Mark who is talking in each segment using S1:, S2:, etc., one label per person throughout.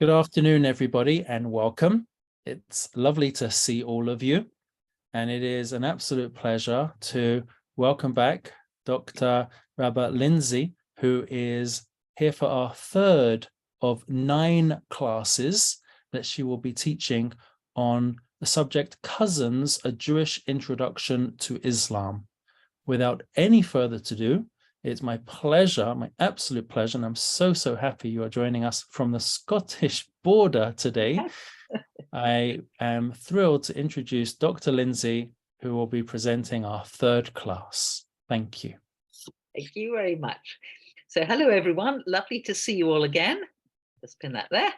S1: Good afternoon, everybody, and welcome. It's lovely to see all of you, and it is an absolute pleasure to welcome back Dr. Rabba Lindsey, who is here for our third of 9 classes that she will be teaching on the subject Cousins, a Jewish Introduction to Islam. Without any further ado, it's my pleasure, my absolute pleasure, and I'm so happy you are joining us from the Scottish border today. I am thrilled to introduce Dr. Lindsey, who will be presenting our third class. Thank you.
S2: Thank you very much. So hello, everyone. Lovely to see you all again. Just pin that there.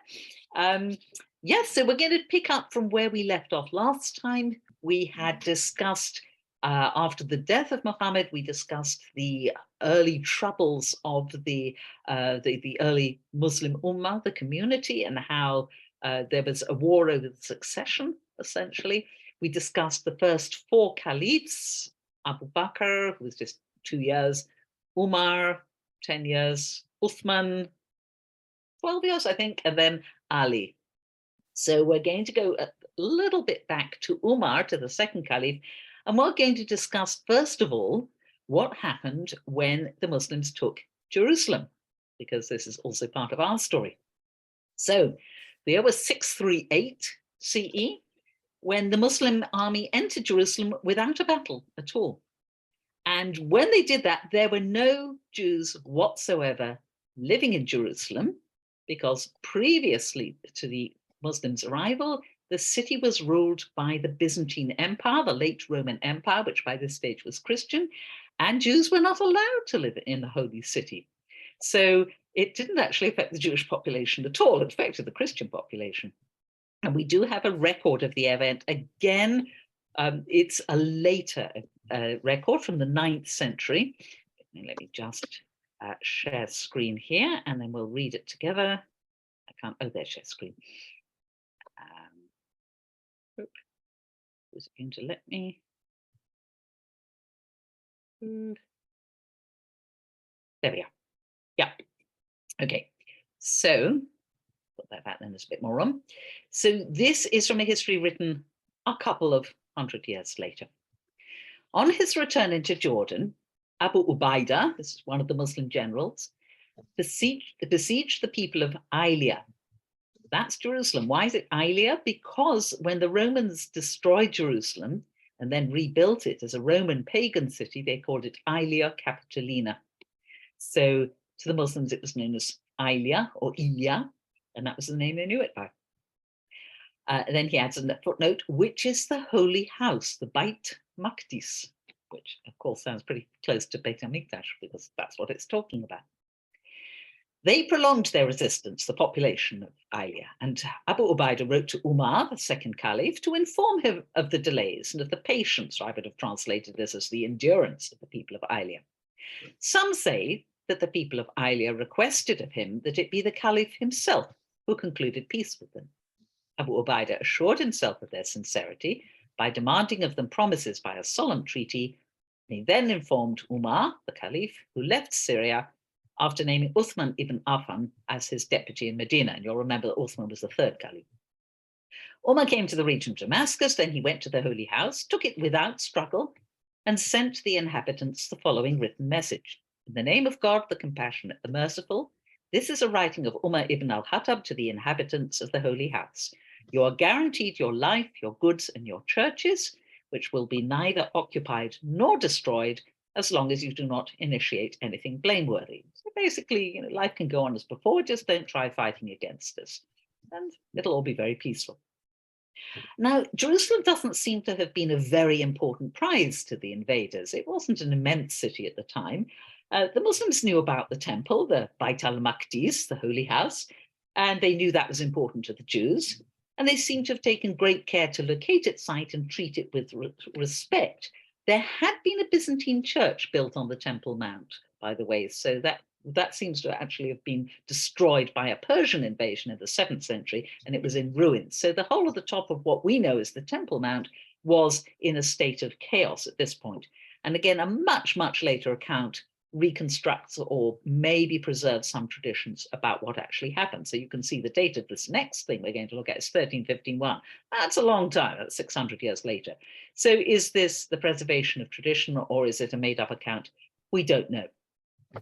S2: Yes, so we're going to pick up from where we left off last time. We had discussed after the death of Muhammad, we discussed the early troubles of the early Muslim Ummah, the community, and how there was a war over the succession, essentially. We discussed the first 4 caliphs, Abu Bakr, who was just 2 years, Umar, 10 years, Uthman, 12 years, I think, and then Ali. So we're going to go a little bit back to Umar, to the second caliph, and we're going to discuss, first of all, what happened when the Muslims took Jerusalem, because this is also part of our story. So the year was 638 CE, when the Muslim army entered Jerusalem without a battle at all. And when they did that, there were no Jews whatsoever living in Jerusalem, because previously to the Muslims' arrival, the city was ruled by the Byzantine Empire, the late Roman Empire, which by this stage was Christian, and Jews were not allowed to live in the holy city. So it didn't actually affect the Jewish population at all. It affected the Christian population. And we do have a record of the event. Again, it's a later record from the 9th century. Let me just share screen here, and then we'll read it together. I can't, oh, there's share screen. Is it going to let me? There we are. Yeah. Okay. So put that back, then there's a bit more room. So this is from a history written a couple of 100 years later. On his return into Jordan, Abu Ubaidah, this is one of the Muslim generals, besieged the people of Ailia. That's Jerusalem. Why is it Ailia? Because when the Romans destroyed Jerusalem and then rebuilt it as a Roman pagan city, they called it Aelia Capitolina. So to the Muslims, it was known as Ailia or Ilia, and that was the name they knew it by. Then he adds in the footnote, which is the holy house, the Beit Maqdis, which of course sounds pretty close to Beit HaMikdash, because that's what it's talking about. They prolonged their resistance, the population of Ailia, and Abu Ubaidah wrote to Umar, the second caliph, to inform him of the delays and of the patience, or I would have translated this as the endurance of the people of Ailia. Some say that the people of Ailia requested of him that it be the caliph himself who concluded peace with them. Abu Ubaidah assured himself of their sincerity by demanding of them promises by a solemn treaty. He then informed Umar, the caliph, who left Syria after naming Uthman ibn Affan as his deputy in Medina. And you'll remember that Uthman was the third caliph. Umar came to the region of Damascus, then he went to the holy house, took it without struggle, and sent the inhabitants the following written message. In the name of God, the compassionate, the merciful, this is a writing of Umar ibn al-Khattab to the inhabitants of the holy house. You are guaranteed your life, your goods, and your churches, which will be neither occupied nor destroyed as long as you do not initiate anything blameworthy. So basically, life can go on as before, just don't try fighting against us, and it'll all be very peaceful. Now, Jerusalem doesn't seem to have been a very important prize to the invaders. It wasn't an immense city at the time. The Muslims knew about the temple, the Beit al-Maqdis, the holy house, and they knew that was important to the Jews. And they seem to have taken great care to locate its site and treat it with respect. There had been a Byzantine church built on the Temple Mount, by the way, so that seems to actually have been destroyed by a Persian invasion in the 7th century, and it was in ruins. So the whole of the top of what we know as the Temple Mount was in a state of chaos at this point. And again, a much later account reconstructs or maybe preserves some traditions about what actually happened. So you can see the date of this next thing we're going to look at is 1351. That's a long time, that's 600 years later. So is this the preservation of tradition, or is it a made-up account? We don't know.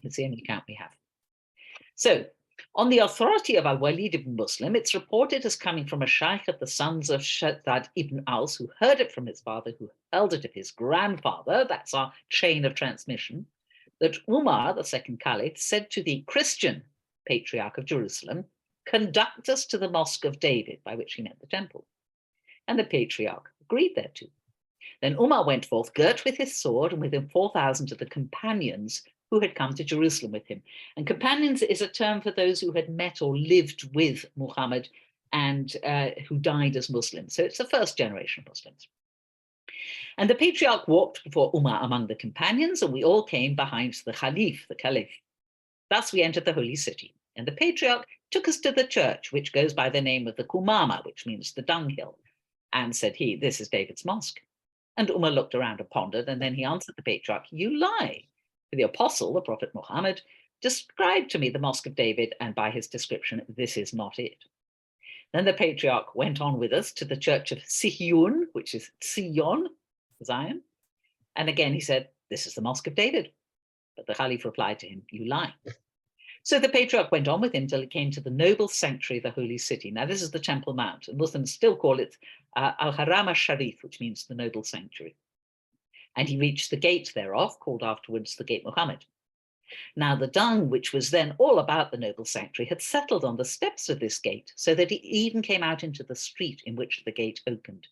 S2: It's the only account we have. So on the authority of Al-Walid ibn Muslim, it's reported as coming from a sheikh of the sons of Shaddad ibn Aus, who heard it from his father, who held it of his grandfather. That's our chain of transmission. That Umar, the second caliph, said to the Christian patriarch of Jerusalem, "Conduct us to the Mosque of David," by which he meant the temple. And the patriarch agreed thereto. Then Umar went forth, girt with his sword, and with him 4,000 of the companions who had come to Jerusalem with him. And companions is a term for those who had met or lived with Muhammad and who died as Muslims. So it's the first generation of Muslims. And the patriarch walked before Umar among the companions, and we all came behind the Khalif, the Caliph. Thus we entered the holy city, and the patriarch took us to the church, which goes by the name of the Kumama, which means the dunghill. And said he, "This is David's mosque." And Umar looked around and pondered, and then he answered the patriarch, "You lie. For the apostle, the Prophet Muhammad, described to me the mosque of David, and by his description, this is not it." Then the patriarch went on with us to the church of Sihyun, which is Sion, Zion. And again he said, "This is the mosque of David." But the Caliph replied to him, "You lie." So the patriarch went on with him till he came to the noble sanctuary of the holy city. Now this is the Temple Mount, and Muslims still call it Al-Haram al-Sharif, which means the noble sanctuary. And he reached the gate thereof, called afterwards the Gate Muhammad. Now the dung, which was then all about the noble sanctuary, had settled on the steps of this gate, so that it even came out into the street in which the gate opened.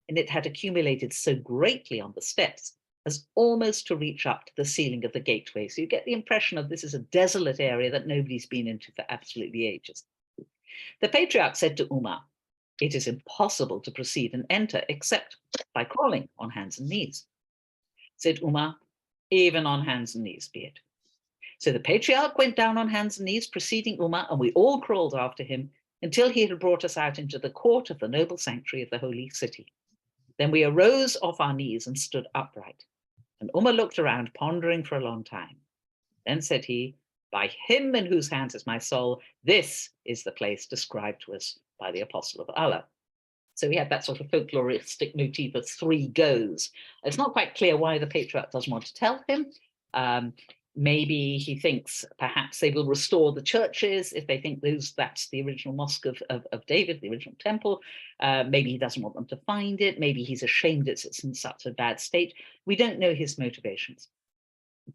S2: And it had accumulated so greatly on the steps as almost to reach up to the ceiling of the gateway. So you get the impression of this is a desolate area that nobody's been into for absolutely ages. The patriarch said to Umar, "It is impossible to proceed and enter except by crawling on hands and knees." Said Umar, "Even on hands and knees be it." So the patriarch went down on hands and knees, preceding Umar, and we all crawled after him until he had brought us out into the court of the noble sanctuary of the holy city. Then we arose off our knees and stood upright. And Umar looked around, pondering for a long time. Then said he, "By him in whose hands is my soul, this is the place described to us by the apostle of Allah." So we had that sort of folkloristic motif of 3 goes. It's not quite clear why the patriarch doesn't want to tell him. Maybe he thinks perhaps they will restore the churches if they think that's the original mosque of David, the original temple. Maybe he doesn't want them to find it. Maybe he's ashamed it's in such a bad state. We don't know his motivations.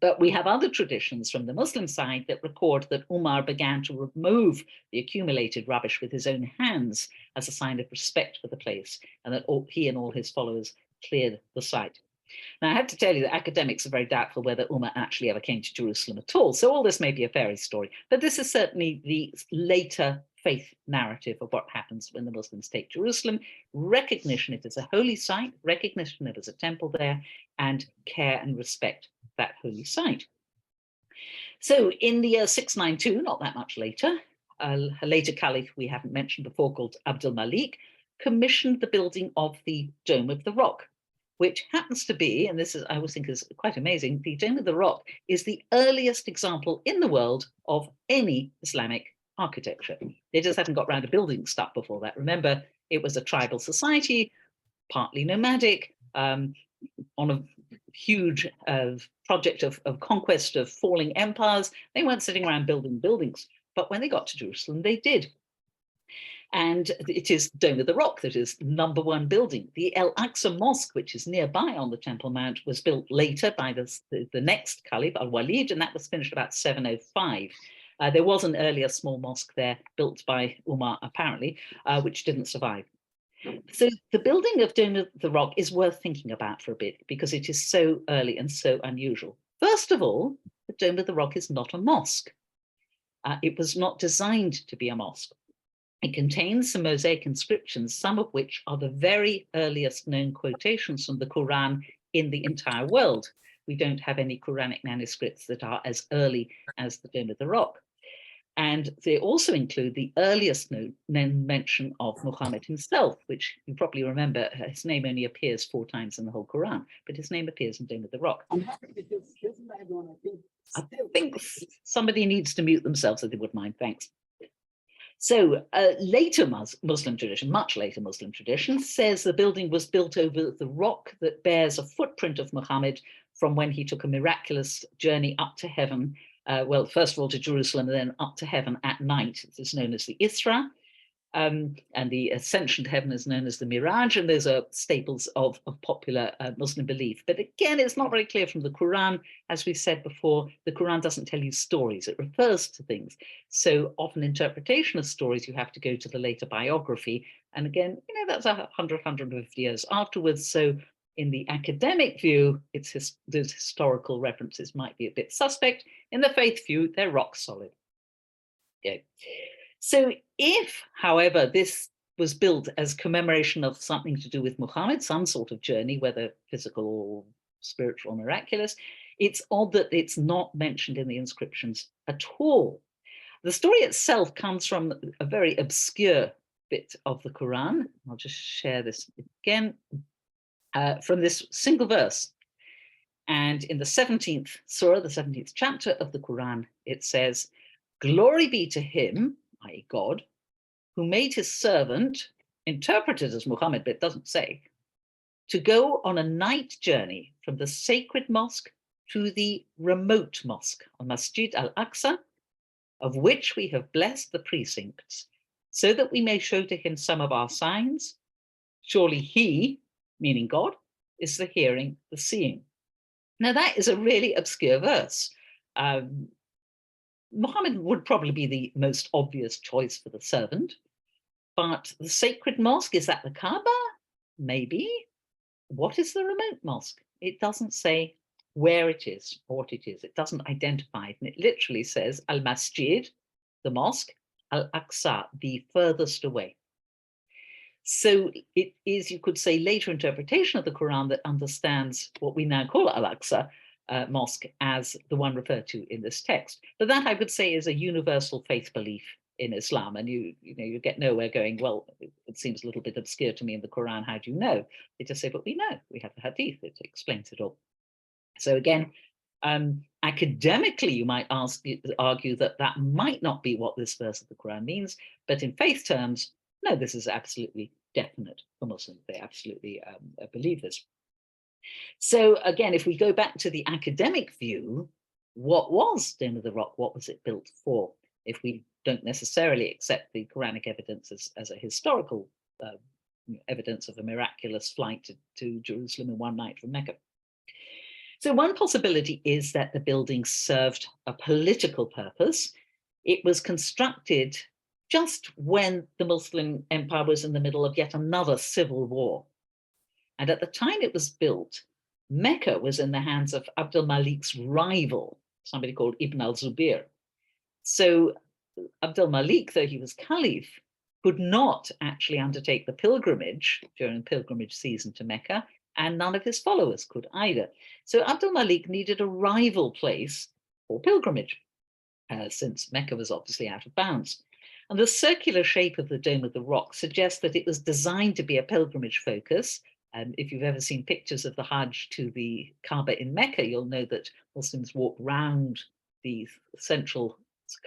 S2: But we have other traditions from the Muslim side that record that Umar began to remove the accumulated rubbish with his own hands as a sign of respect for the place, and that he and all his followers cleared the site. Now, I have to tell you that academics are very doubtful whether Umar actually ever came to Jerusalem at all. So all this may be a fairy story, but this is certainly the later faith narrative of what happens when the Muslims take Jerusalem, recognition it as a holy site, recognition it as a temple there, and care and respect that holy site. So in the year 692, not that much later, a later caliph we haven't mentioned before called Abdul Malik commissioned the building of the Dome of the Rock, which happens to be, and this is, I always think is quite amazing, the Dome of the Rock is the earliest example in the world of any Islamic architecture. They just hadn't got around to building stuff before that. Remember, it was a tribal society, partly nomadic, on a huge project of conquest of falling empires. They weren't sitting around building buildings, but when they got to Jerusalem, they did. And it is Dome of the Rock that is #1 building. The El Aqsa Mosque, which is nearby on the Temple Mount, was built later by the next Caliph, Al-Walid, and that was finished about 705. There was an earlier small mosque there built by Umar, apparently, which didn't survive. So the building of Dome of the Rock is worth thinking about for a bit because it is so early and so unusual. First of all, the Dome of the Rock is not a mosque. It was not designed to be a mosque. It contains some mosaic inscriptions, some of which are the very earliest known quotations from the Qur'an in the entire world. We don't have any Quranic manuscripts that are as early as the Dome of the Rock. And they also include the earliest known mention of Muhammad himself, which you probably remember, his name only appears 4 times in the whole Quran, but his name appears in Dome of the Rock.
S3: I'm happy because here's another one, I think,
S2: I don't think somebody needs to mute themselves if they wouldn't mind. Thanks. So later Muslim tradition, much later Muslim tradition, says the building was built over the rock that bears a footprint of Muhammad from when he took a miraculous journey up to heaven. Well, first of all to Jerusalem and then up to heaven at night. It's known as the Isra. And the ascension to heaven is known as the Miraj, and those are staples of popular Muslim belief. But again, it's not very clear from the Qur'an. As we said before, the Qur'an doesn't tell you stories, it refers to things. So often interpretation of stories, you have to go to the later biography. And again, that's 100, 150 years afterwards. So in the academic view, those historical references might be a bit suspect. In the faith view, they're rock solid. Okay. So if, however, this was built as commemoration of something to do with Muhammad, some sort of journey, whether physical or spiritual or miraculous, it's odd that it's not mentioned in the inscriptions at all. The story itself comes from a very obscure bit of the Quran. I'll just share this again from this single verse. And in the 17th surah, the 17th chapter of the Quran, it says, "Glory be to him," i.e. God, "who made his servant," interpreted as Muhammad, but it doesn't say, "to go on a night journey from the sacred mosque to the remote mosque, on Masjid al-Aqsa, of which we have blessed the precincts, so that we may show to him some of our signs. Surely he," meaning God, "is the hearing, the seeing." Now that is a really obscure verse. Muhammad would probably be the most obvious choice for the servant, but the sacred mosque, is that the Kaaba? Maybe. What is the remote mosque? It doesn't say where it is or what it is. It doesn't identify it. And it literally says al-Masjid, the mosque, al-Aqsa, the furthest away. So it is, you could say, later interpretation of the Quran that understands what we now call al-Aqsa mosque as the one referred to in this text. But that, I would say, is a universal faith belief in Islam. And you get nowhere going, well, it seems a little bit obscure to me in the Quran. How do you know? They just say, but we know. We have the hadith that explains it all. So again, academically, you might argue that that might not be what this verse of the Quran means. But in faith terms, no, this is absolutely definite for Muslims. They absolutely believe this. So again, if we go back to the academic view, what was Dome of the Rock? What was it built for? If we don't necessarily accept the Quranic evidence as a historical evidence of a miraculous flight to Jerusalem in one night from Mecca. So one possibility is that the building served a political purpose. It was constructed just when the Muslim empire was in the middle of yet another civil war. And at the time it was built, Mecca was in the hands of Abd al-Malik's rival, somebody called Ibn al-Zubair. So Abd al-Malik, though he was caliph, could not actually undertake the pilgrimage during pilgrimage season to Mecca, and none of his followers could either. So Abd al-Malik needed a rival place for pilgrimage, since Mecca was obviously out of bounds. And the circular shape of the Dome of the Rock suggests that it was designed to be a pilgrimage focus. And if you've ever seen pictures of the Hajj to the Kaaba in Mecca, you'll know that Muslims walk round the central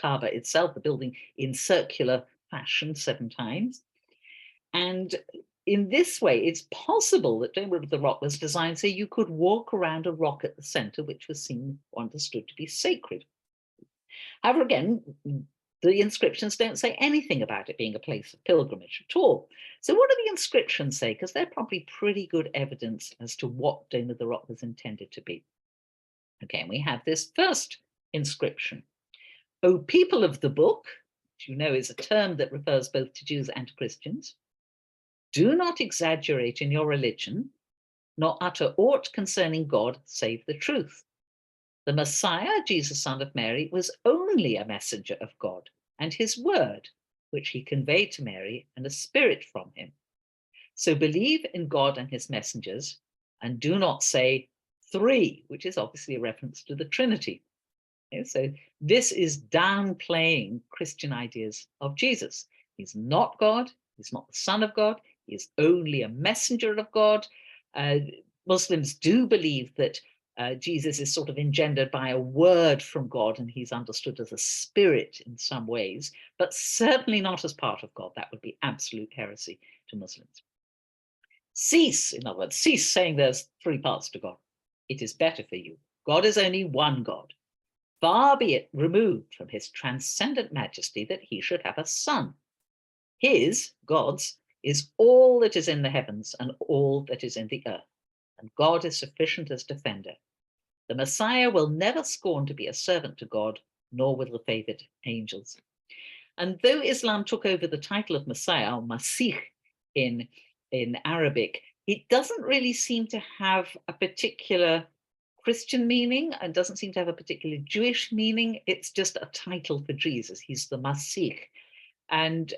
S2: Kaaba itself, the building, in circular fashion 7 times. And in this way, it's possible that Dome of the Rock was designed so you could walk around a rock at the center, which was seen or understood to be sacred. However, again, the inscriptions don't say anything about it being a place of pilgrimage at all. So what do the inscriptions say? Because they're probably pretty good evidence as to what Dome of the Rock was intended to be. Okay, and we have this first inscription. "O people of the book," which you know is a term that refers both to Jews and to Christians, "do not exaggerate in your religion, nor utter aught concerning God save the truth. The Messiah, Jesus, son of Mary, was only a messenger of God and his word, which he conveyed to Mary, and a spirit from him. So believe in God and his messengers, and do not say 3, which is obviously a reference to the Trinity." Okay, so this is downplaying Christian ideas of Jesus. He's not God, he's not the Son of God, he is only a messenger of God. Muslims do believe that Jesus is sort of engendered by a word from God, and he's understood as a spirit in some ways, but certainly not as part of God. That would be absolute heresy to Muslims. Cease, in other words, cease saying there's three parts to God. It is better for you. God is only one God. Far be it removed from his transcendent majesty that he should have a son. His, God's, is all that is in the heavens and all that is in the earth, and God is sufficient as defender. The Messiah will never scorn to be a servant to God, nor will the favored angels. And though Islam took over the title of Messiah, or Masih in Arabic, it doesn't really seem to have a particular Christian meaning and doesn't seem to have a particular Jewish meaning. It's just a title for Jesus. He's the Masih. And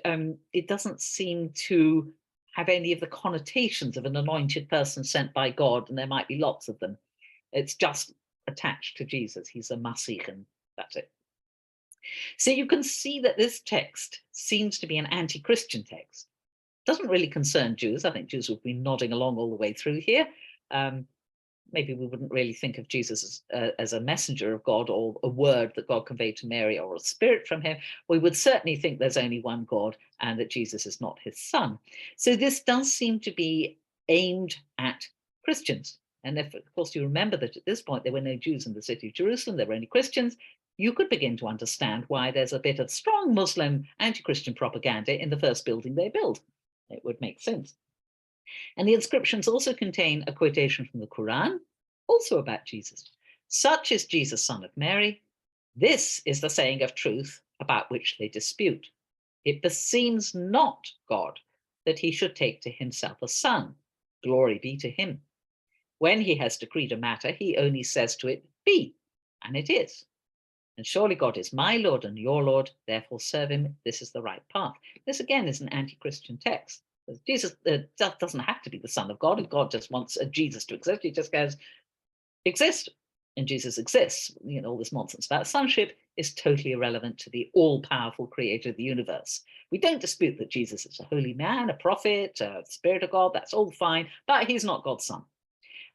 S2: it doesn't seem to have any of the connotations of an anointed person sent by God, and there might be lots of them. It's just attached to Jesus. He's a Masih, and that's it. So you can see that this text seems to be an anti-Christian text. It doesn't really concern Jews. I think Jews would be nodding along all the way through here. Maybe we wouldn't really think of Jesus as a messenger of God or a word that God conveyed to Mary or a spirit from him. We would certainly think there's only one God and that Jesus is not his son. So this does seem to be aimed at Christians. And if, of course, you remember that at this point there were no Jews in the city of Jerusalem, there were only Christians, you could begin to understand why there's a bit of strong Muslim anti-Christian propaganda in the first building they built. It would make sense. And the inscriptions also contain a quotation from the Qur'an, also about Jesus. Such is Jesus, son of Mary. This is the saying of truth about which they dispute. It beseems not God that he should take to himself a son. Glory be to him. When he has decreed a matter, he only says to it, be, and it is. And surely God is my Lord and your Lord, therefore serve him. This is the right path. This again is an anti-Christian text. Jesus doesn't have to be the Son of God. If God just wants a Jesus to exist, he just goes, exist, and Jesus exists. You know, all this nonsense about sonship is totally irrelevant to the all-powerful creator of the universe. We don't dispute that Jesus is a holy man, a prophet, a spirit of God. That's all fine, but he's not God's son.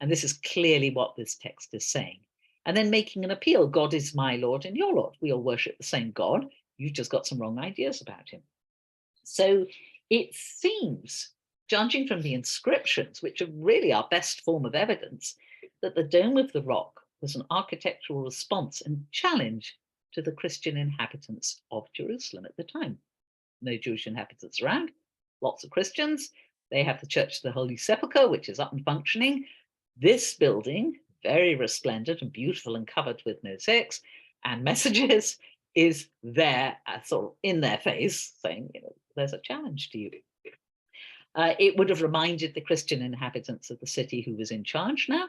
S2: And this is clearly what this text is saying. And then making an appeal, God is my Lord and your Lord. We all worship the same God. You've just got some wrong ideas about him. So it seems, judging from the inscriptions, which are really our best form of evidence, that the Dome of the Rock was an architectural response and challenge to the Christian inhabitants of Jerusalem at the time. No Jewish inhabitants around, lots of Christians. They have the Church of the Holy Sepulchre, which is up and functioning. This building, very resplendent and beautiful and covered with mosaics and messages, is there, sort of in their face, saying, you know, there's a challenge to you. It would have reminded the Christian inhabitants of the city who was in charge now.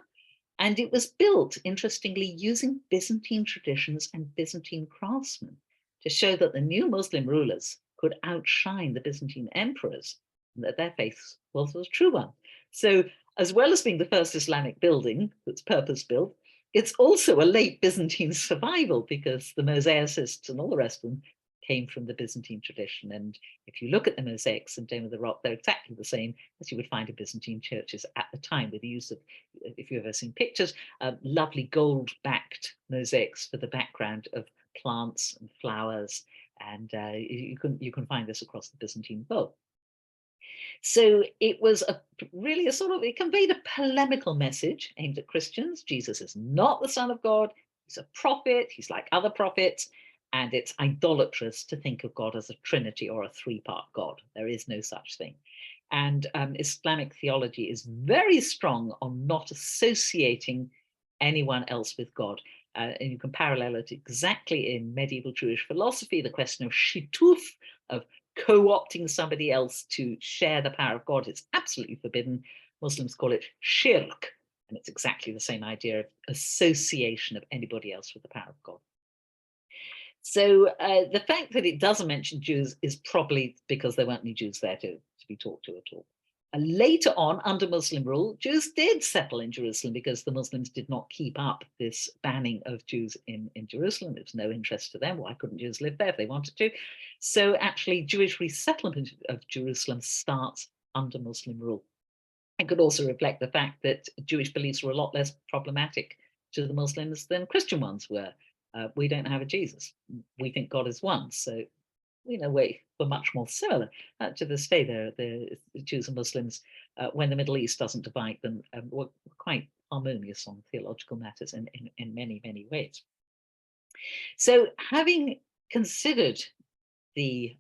S2: And it was built, interestingly, using Byzantine traditions and Byzantine craftsmen to show that the new Muslim rulers could outshine the Byzantine emperors, and that their faith was a true one. So as well as being the first Islamic building that's purpose-built, it's also a late Byzantine survival, because the mosaicists and all the rest of them came from the Byzantine tradition. And if you look at the mosaics in Dome of the Rock, they're exactly the same as you would find in Byzantine churches at the time, with the use of, if you've ever seen pictures, lovely gold-backed mosaics for the background of plants and flowers. And you can find this across the Byzantine world. So it was really a sort of, it conveyed a polemical message aimed at Christians. Jesus is not the Son of God. He's a prophet. He's like other prophets. And it's idolatrous to think of God as a trinity or a three-part God. There is no such thing. And Islamic theology is very strong on not associating anyone else with God. And you can parallel it exactly in medieval Jewish philosophy, the question of shituf, of co-opting somebody else to share the power of God. It's absolutely forbidden. Muslims call it shirk, and it's exactly the same idea of association of anybody else with the power of God. So the fact that it doesn't mention Jews is probably because there weren't any Jews there to be talked to at all. Later on, under Muslim rule, Jews did settle in Jerusalem because the Muslims did not keep up this banning of Jews in Jerusalem. It was no interest to them. Why couldn't Jews live there if they wanted to? So actually, Jewish resettlement of Jerusalem starts under Muslim rule. It could also reflect the fact that Jewish beliefs were a lot less problematic to the Muslims than Christian ones were. We don't have a Jesus. We think God is one. So, in a way, we're much more similar. To this day, the Jews and Muslims, when the Middle East doesn't divide them, were quite harmonious on theological matters in many, many ways. So, having considered the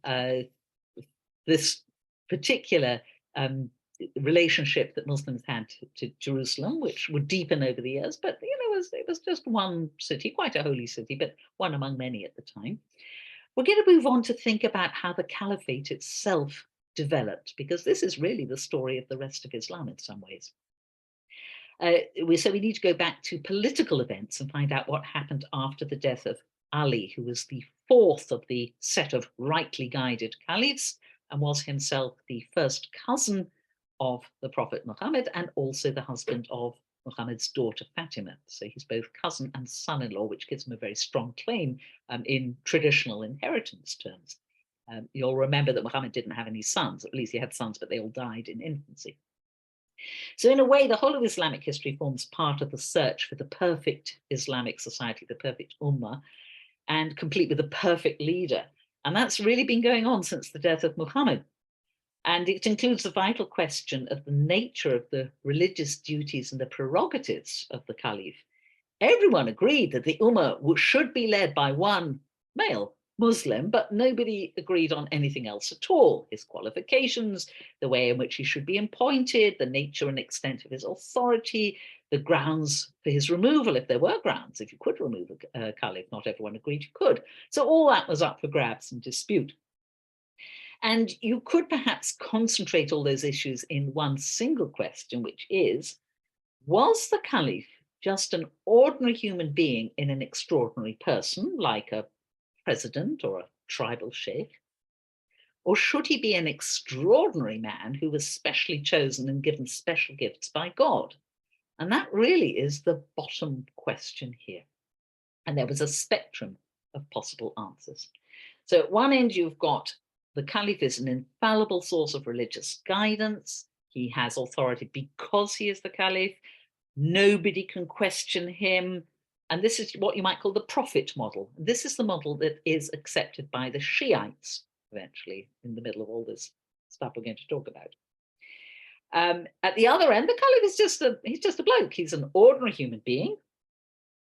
S2: this particular relationship that Muslims had to Jerusalem, which would deepen over the years, but it was just one city, quite a holy city, but one among many at the time. We're going to move on to think about how the caliphate itself developed, because this is really the story of the rest of Islam in some ways. So we need to go back to political events and find out what happened after the death of Ali, who was the fourth of the set of rightly guided caliphs and was himself the first cousin of the Prophet Muhammad and also the husband of Muhammad's daughter Fatima. So he's both cousin and son-in-law, which gives him a very strong claim in traditional inheritance terms. You'll remember that Muhammad didn't have any sons, at least he had sons, but they all died in infancy. So in a way, the whole of Islamic history forms part of the search for the perfect Islamic society, the perfect ummah, and complete with the perfect leader. And that's really been going on since the death of Muhammad. And it includes the vital question of the nature of the religious duties and the prerogatives of the caliph. Everyone agreed that the ummah should be led by one male Muslim, but nobody agreed on anything else at all. His qualifications, the way in which he should be appointed, the nature and extent of his authority, the grounds for his removal, if there were grounds, if you could remove a caliph, not everyone agreed you could. So all that was up for grabs and dispute. And you could perhaps concentrate all those issues in one single question, which is, was the caliph just an ordinary human being in an extraordinary person, like a president or a tribal sheikh? Or should he be an extraordinary man who was specially chosen and given special gifts by God? And that really is the bottom question here. And there was a spectrum of possible answers. So at one end, you've got the caliph is an infallible source of religious guidance. He has authority because he is the caliph. Nobody can question him. And this is what you might call the prophet model. This is the model that is accepted by the Shiites, eventually, in the middle of all this stuff we're going to talk about. At the other end, the caliph is just a bloke. He's an ordinary human being.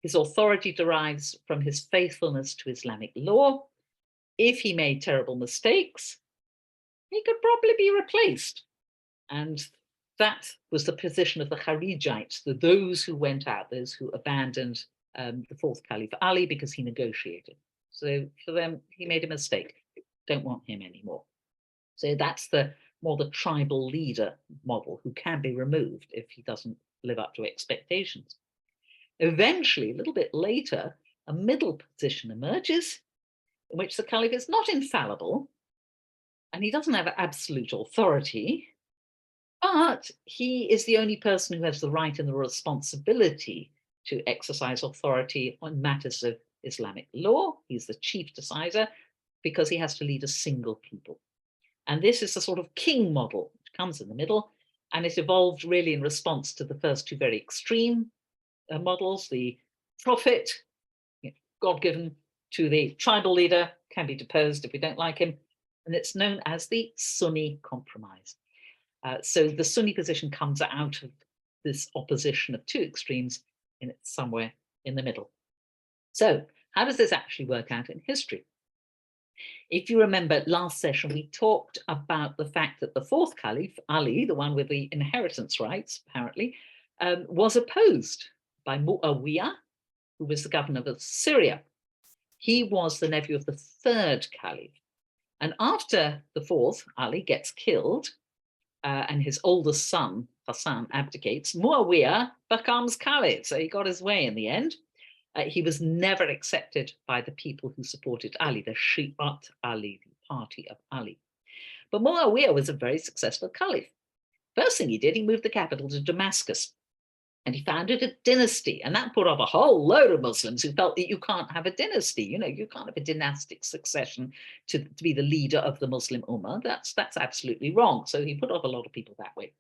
S2: His authority derives from his faithfulness to Islamic law. If he made terrible mistakes, he could probably be replaced. And that was the position of the Kharijites, those who went out, those who abandoned the fourth caliph Ali because he negotiated. So for them, he made a mistake. Don't want him anymore. So that's more the tribal leader model, who can be removed if he doesn't live up to expectations. Eventually, a little bit later, a middle position emerges in which the caliph is not infallible and he doesn't have absolute authority, but he is the only person who has the right and the responsibility to exercise authority on matters of Islamic law. He's the chief decider because he has to lead a single people. And this is the sort of king model which comes in the middle, and it evolved really in response to the first two very extreme models, the prophet, God-given, to the tribal leader, can be deposed if we don't like him, and it's known as the Sunni compromise. So the Sunni position comes out of this opposition of two extremes, and it's somewhere in the middle. So how does this actually work out in history? If you remember last session, we talked about the fact that the fourth caliph, Ali, the one with the inheritance rights, apparently, was opposed by Muawiyah, who was the governor of Syria. He was the nephew of the third caliph. And after the fourth, Ali, gets killed, and his oldest son, Hassan, abdicates, Muawiyah becomes caliph. So he got his way in the end. He was never accepted by the people who supported Ali, the Shi'at Ali, the party of Ali. But Muawiyah was a very successful caliph. First thing he did, he moved the capital to Damascus. And he founded a dynasty, and that put off a whole load of Muslims who felt that you can't have a dynasty. You can't have a dynastic succession to be the leader of the Muslim Ummah. That's absolutely wrong. So he put off a lot of people that way.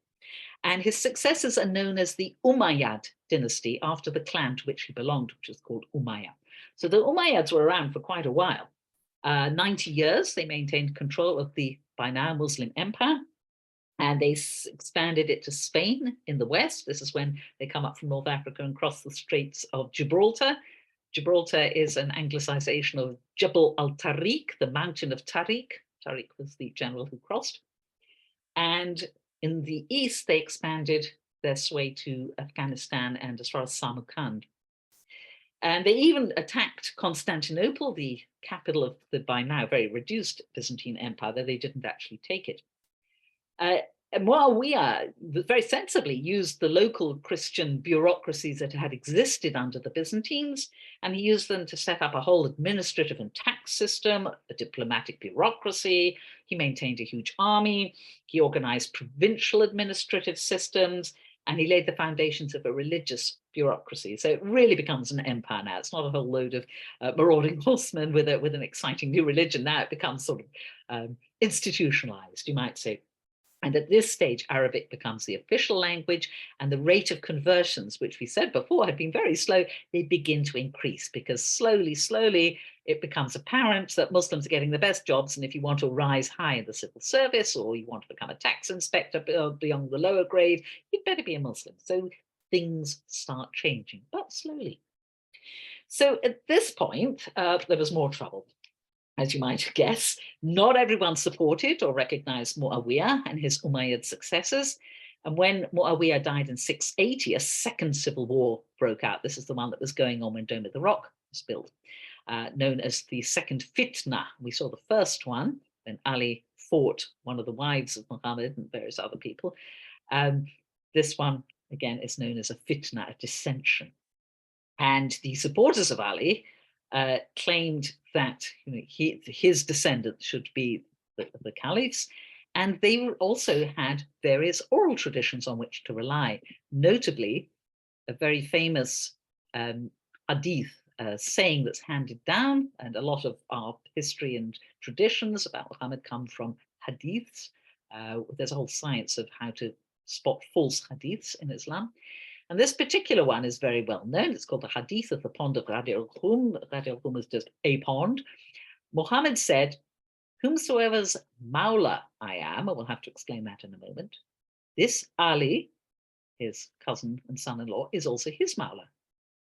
S2: And his successors are known as the Umayyad dynasty after the clan to which he belonged, which is called Umayyad. So the Umayyads were around for quite a while. 90 years, they maintained control of the, by now, Muslim empire, and they expanded it to Spain in the west. This is when they come up from North Africa and cross the Straits of Gibraltar. Gibraltar is an anglicization of Jabal al-Tariq, the mountain of Tariq. Tariq was the general who crossed. And in the east, they expanded their sway to Afghanistan and as far as Samarkand. And they even attacked Constantinople, the capital of the by now very reduced Byzantine Empire, though they didn't actually take it. Muawiyah very sensibly used the local Christian bureaucracies that had existed under the Byzantines, and he used them to set up a whole administrative and tax system, a diplomatic bureaucracy. He maintained a huge army. He organized provincial administrative systems, and he laid the foundations of a religious bureaucracy. So it really becomes an empire now. It's not a whole load of marauding horsemen with an exciting new religion. Now it becomes sort of institutionalized, you might say. And at this stage, Arabic becomes the official language, and the rate of conversions, which we said before had been very slow, they begin to increase because slowly, it becomes apparent that Muslims are getting the best jobs. And if you want to rise high in the civil service, or you want to become a tax inspector beyond the lower grade, you'd better be a Muslim. So things start changing, but slowly. So at this point, there was more trouble. As you might guess, not everyone supported or recognized Muawiyah and his Umayyad successors. And when Muawiyah died in 680, a second civil war broke out. This is the one that was going on when Dome of the Rock was built, known as the Second Fitna. We saw the first one when Ali fought one of the wives of Muhammad and various other people. This one, again, is known as a fitna, a dissension. And the supporters of Ali claimed that his descendants should be the caliphs, and they also had various oral traditions on which to rely, notably a very famous hadith saying that's handed down, and a lot of our history and traditions about Muhammad come from hadiths. There's a whole science of how to spot false hadiths in Islam. And this particular one is very well known. It's called the Hadith of the Pond of Ghadir al-Khum. Ghadir al-Khum is just a pond. Muhammad said, "Whomsoever's Mawla I am," and we'll have to explain that in a moment, this Ali, his cousin and son-in-law, is also his Mawla.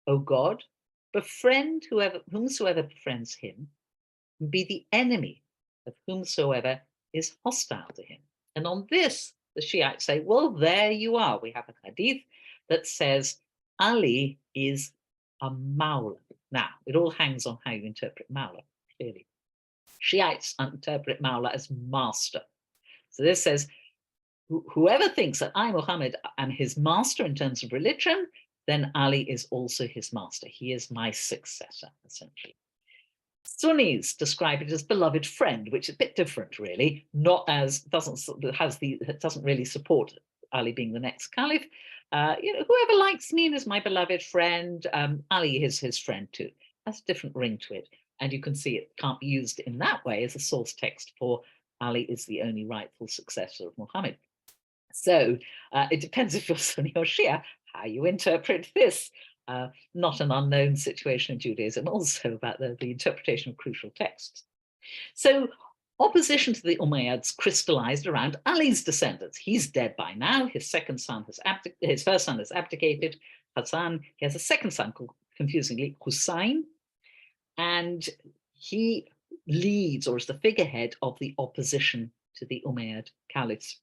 S2: O God, befriend whomsoever befriends him, and be the enemy of whomsoever is hostile to him. And on this, the Shiites say, well, there you are. We have a hadith that says Ali is a Mawla. Now, it all hangs on how you interpret Mawla, clearly. Shiites interpret Mawla as master. So this says, whoever thinks that I, Muhammad, am his master in terms of religion, then Ali is also his master. He is my successor, essentially. Sunnis describe it as beloved friend, which is a bit different, really. Not as doesn't really support Ali being the next caliph. Whoever likes me and is my beloved friend, Ali is his friend too. That's a different ring to it, and you can see it can't be used in that way as a source text for Ali is the only rightful successor of Muhammad. So it depends if you're Sunni or Shia how you interpret this. Not an unknown situation in Judaism, also about the interpretation of crucial texts. So opposition to the Umayyads crystallized around Ali's descendants. He's dead by now. His first son has abdicated, Hassan. He has a second son called, confusingly, Hussein, and he leads or is the figurehead of the opposition to the Umayyad caliphs.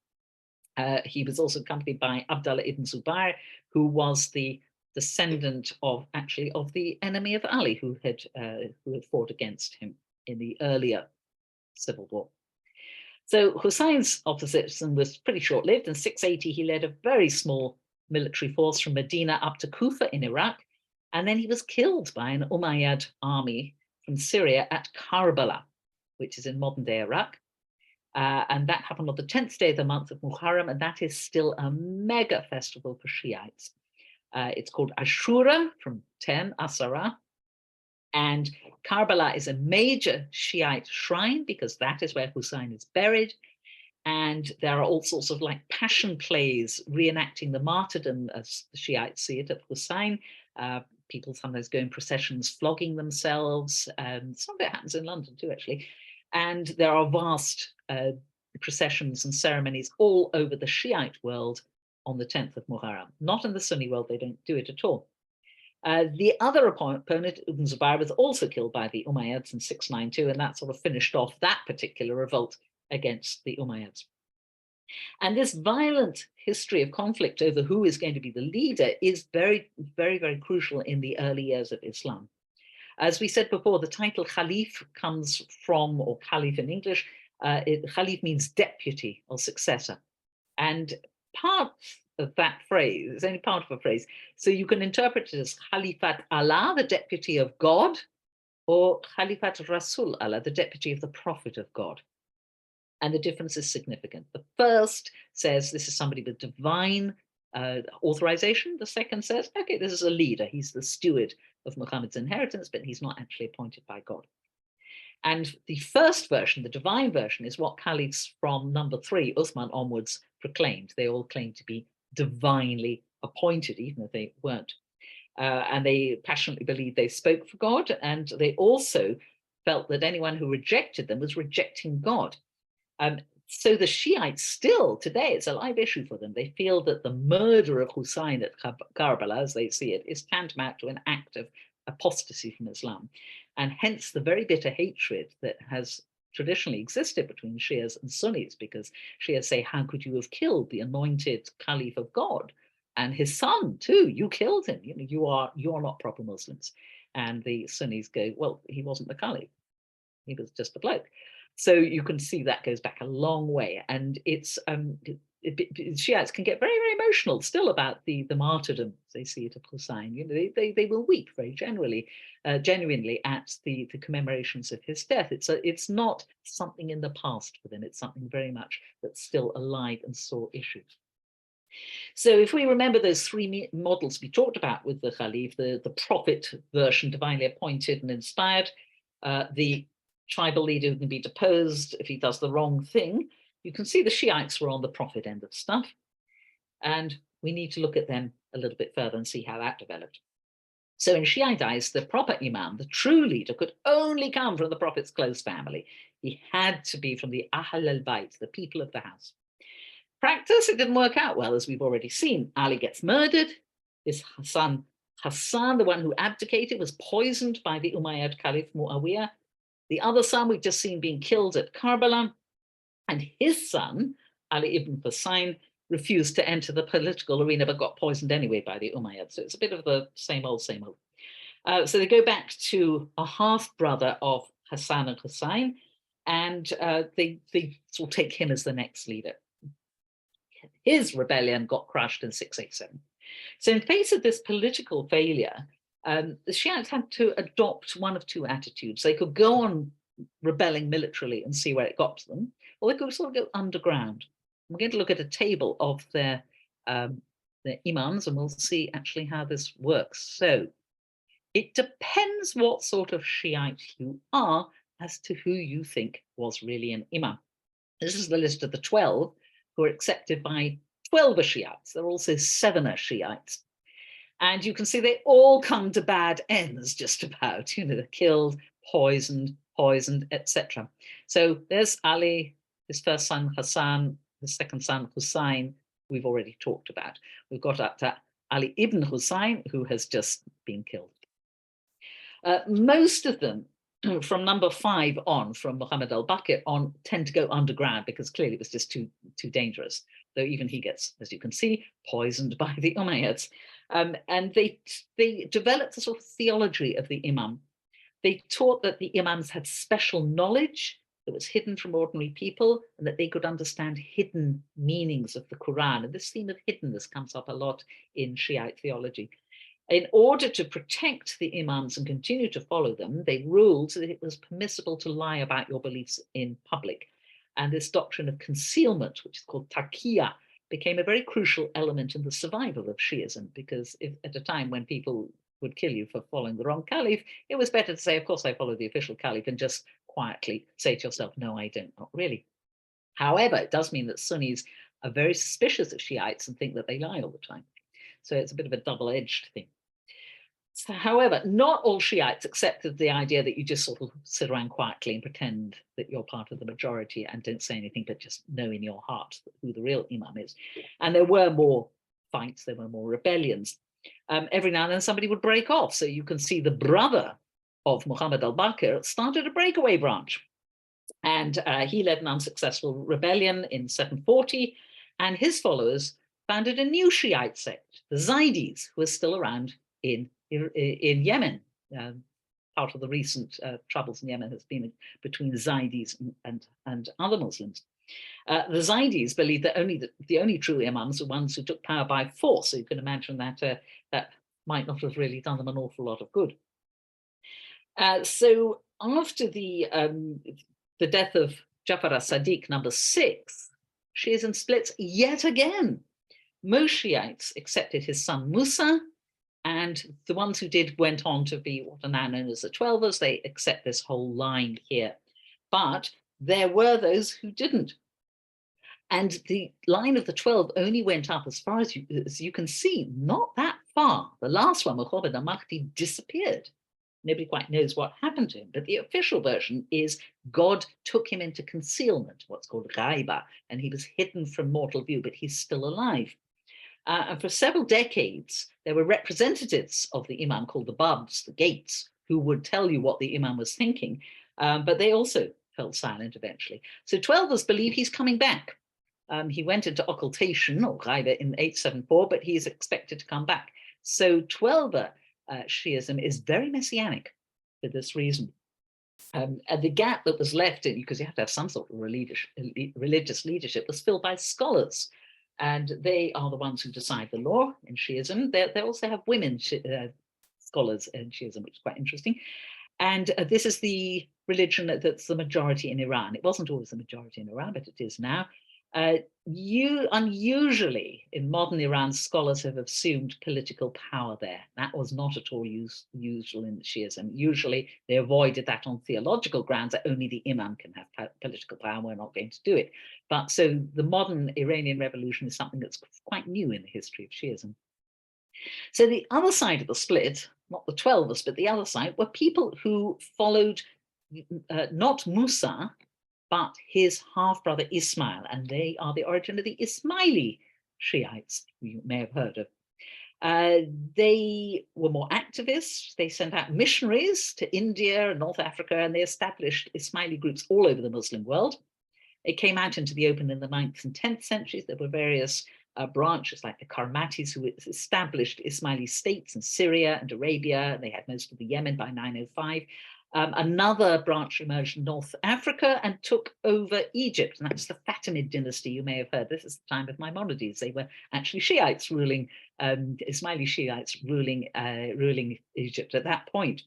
S2: He was also accompanied by Abdullah ibn Zubair, who was the descendant of the enemy of Ali, who had fought against him in the earlier civil war. So Hussein's opposition was pretty short-lived. In 680, he led a very small military force from Medina up to Kufa in Iraq, and then he was killed by an Umayyad army from Syria at Karbala, which is in modern-day Iraq. And that happened on the 10th day of the month of Muharram, and that is still a mega festival for Shiites. It's called Ashura, from 10, Asara. And Karbala is a major Shiite shrine because that is where Hussein is buried. And there are all sorts of like passion plays reenacting the martyrdom, as the Shiites see it, of Hussein. People sometimes go in processions flogging themselves. Some of it happens in London too, actually. And there are vast processions and ceremonies all over the Shiite world on the 10th of Muharram. Not in the Sunni world, they don't do it at all. The other opponent, Ibn Zubayr, was also killed by the Umayyads in 692, and that sort of finished off that particular revolt against the Umayyads. And this violent history of conflict over who is going to be the leader is very, very, very crucial in the early years of Islam. As we said before, the title Khalif comes from, or Caliph in English, Khalif means deputy or successor. And part of that phrase, it's only part of a phrase, so you can interpret it as Khalifat Allah, the deputy of God, or Khalifat Rasul Allah, the deputy of the prophet of God. And the difference is significant. The first says this is somebody with divine authorization. The second says, okay, this is a leader. He's the steward of Muhammad's inheritance, but he's not actually appointed by God. And the first version, the divine version, is what caliphs from number 3, Uthman onwards, proclaimed. They all claimed to be divinely appointed, even if they weren't. And they passionately believed they spoke for God. And they also felt that anyone who rejected them was rejecting God. So the Shiites still today, it's a live issue for them. They feel that the murder of Hussein at Karbala, as they see it, is tantamount to an act of apostasy from Islam. And hence the very bitter hatred that has traditionally existed between Shias and Sunnis, because Shias say, how could you have killed the anointed Caliph of God? And his son too, you killed him. You know, you are not proper Muslims. And the Sunnis go, well, he wasn't the Caliph. He was just a bloke. So you can see that goes back a long way, and it's Shiites can get very, very emotional still about the martyrdom, as they see it, of Hussein. You know, they will weep very genuinely at the commemorations of his death. It's not something in the past for them. It's something very much that's still alive and sore issues. So if we remember those 3 models we talked about with the Khalif, the prophet version, divinely appointed and inspired, the tribal leader who can be deposed if he does the wrong thing. You can see the Shiites were on the prophet end of stuff. And we need to look at them a little bit further and see how that developed. So in Shiite eyes, the proper imam, the true leader, could only come from the prophet's close family. He had to be from the Ahl al-Bayt, the people of the house. Practice, it didn't work out well, as we've already seen. Ali gets murdered. His son Hassan, the one who abdicated, was poisoned by the Umayyad Caliph Muawiyah. The other son we've just seen being killed at Karbala, and his son, Ali ibn Hussein, refused to enter the political arena, but got poisoned anyway by the Umayyads. So it's a bit of the same old, same old. So they go back to a half-brother of Hassan and Hussein, and they will take him as the next leader. His rebellion got crushed in 687. So in face of this political failure, the Shiites had to adopt one of 2 attitudes. They could go on rebelling militarily and see where it got to them, or they could sort of go underground. We're going to look at a table of their imams, and we'll see actually how this works. So it depends what sort of Shiite you are as to who you think was really an imam. This is the list of the 12 who are accepted by 12 Shiites. There are also 7 Shiites. And you can see they all come to bad ends, just about. You know, they're killed, poisoned, etc. So there's Ali, his first son Hassan, his second son Hussein, we've already talked about. We've got up to Ali ibn Hussein, who has just been killed. Most of them, from number 5 on, from Muhammad al-Baqir on, tend to go underground because clearly it was just too dangerous. Though even he gets, as you can see, poisoned by the Umayyads. And they developed a sort of theology of the imam. They taught that the imams had special knowledge that was hidden from ordinary people, and that they could understand hidden meanings of the Qur'an. And this theme of hiddenness comes up a lot in Shiite theology. In order to protect the imams and continue to follow them, they ruled that it was permissible to lie about your beliefs in public. And this doctrine of concealment, which is called taqiyya, became a very crucial element in the survival of Shiism, because if, at a time when people would kill you for following the wrong caliph, it was better to say, of course I follow the official caliph, and just quietly say to yourself, no, I don't, not really. However, it does mean that Sunnis are very suspicious of Shiites and think that they lie all the time. So it's a bit of a double-edged thing. So, however, not all Shiites accepted the idea that you just sort of sit around quietly and pretend that you're part of the majority and don't say anything, but just know in your heart who the real Imam is. And there were more fights, there were more rebellions. Every now and then somebody would break off. So you can see the brother of Muhammad al-Baqir started a breakaway branch. And he led an unsuccessful rebellion in 740, and his followers founded a new Shiite sect, the Zaydis, who are still around in Yemen. Part of the recent troubles in Yemen has been between Zaydis and other Muslims. The Zaydis believe that the only true imams are ones who took power by force. So you can imagine that that might not have really done them an awful lot of good. So after the death of Jafar as-Sadiq, number 6, Shiism splits yet again. Most Shiites accepted his son Musa, and the ones who did went on to be what are now known as the Twelvers. They accept this whole line here. But there were those who didn't. And the line of the 12 only went up as far as you can see, not that far. The last one, Muhammad al-Mahdi, disappeared. Nobody quite knows what happened to him, but the official version is God took him into concealment, what's called Rabba, and he was hidden from mortal view, but he's still alive. And for several decades, there were representatives of the Imam called the Babs, the gates, who would tell you what the Imam was thinking, but they also fell silent eventually. So Twelvers believe he's coming back. He went into occultation, or Rabba, in 874, but he is expected to come back. So Twelver Shiism is very messianic for this reason. And the gap that was left in, because you have to have some sort of religious leadership, was filled by scholars. And they are the ones who decide the law in Shiism. They also have women scholars in Shiism, which is quite interesting. And this is the religion that's the majority in Iran. It wasn't always the majority in Iran, but it is now. Unusually, in modern Iran, scholars have assumed political power there. That was not at all usual in Shiism. Usually, they avoided that on theological grounds, that only the Imam can have political power, and we're not going to do it. But so the modern Iranian revolution is something that's quite new in the history of Shiism. So the other side of the split, not the Twelvers, but the other side, were people who followed not Musa, but his half-brother Ismail, and they are the origin of the Ismaili Shiites, you may have heard of. They were more activists. They sent out missionaries to India and North Africa, and they established Ismaili groups all over the Muslim world. It came out into the open in the 9th and 10th centuries. There were various branches like the Karmatis who established Ismaili states in Syria and Arabia. They had most of the Yemen by 905. Another branch emerged in North Africa and took over Egypt, and that's the Fatimid dynasty. You may have heard this is the time of Maimonides. They were actually Shiites ruling, Ismaili Shiites ruling Egypt at that point.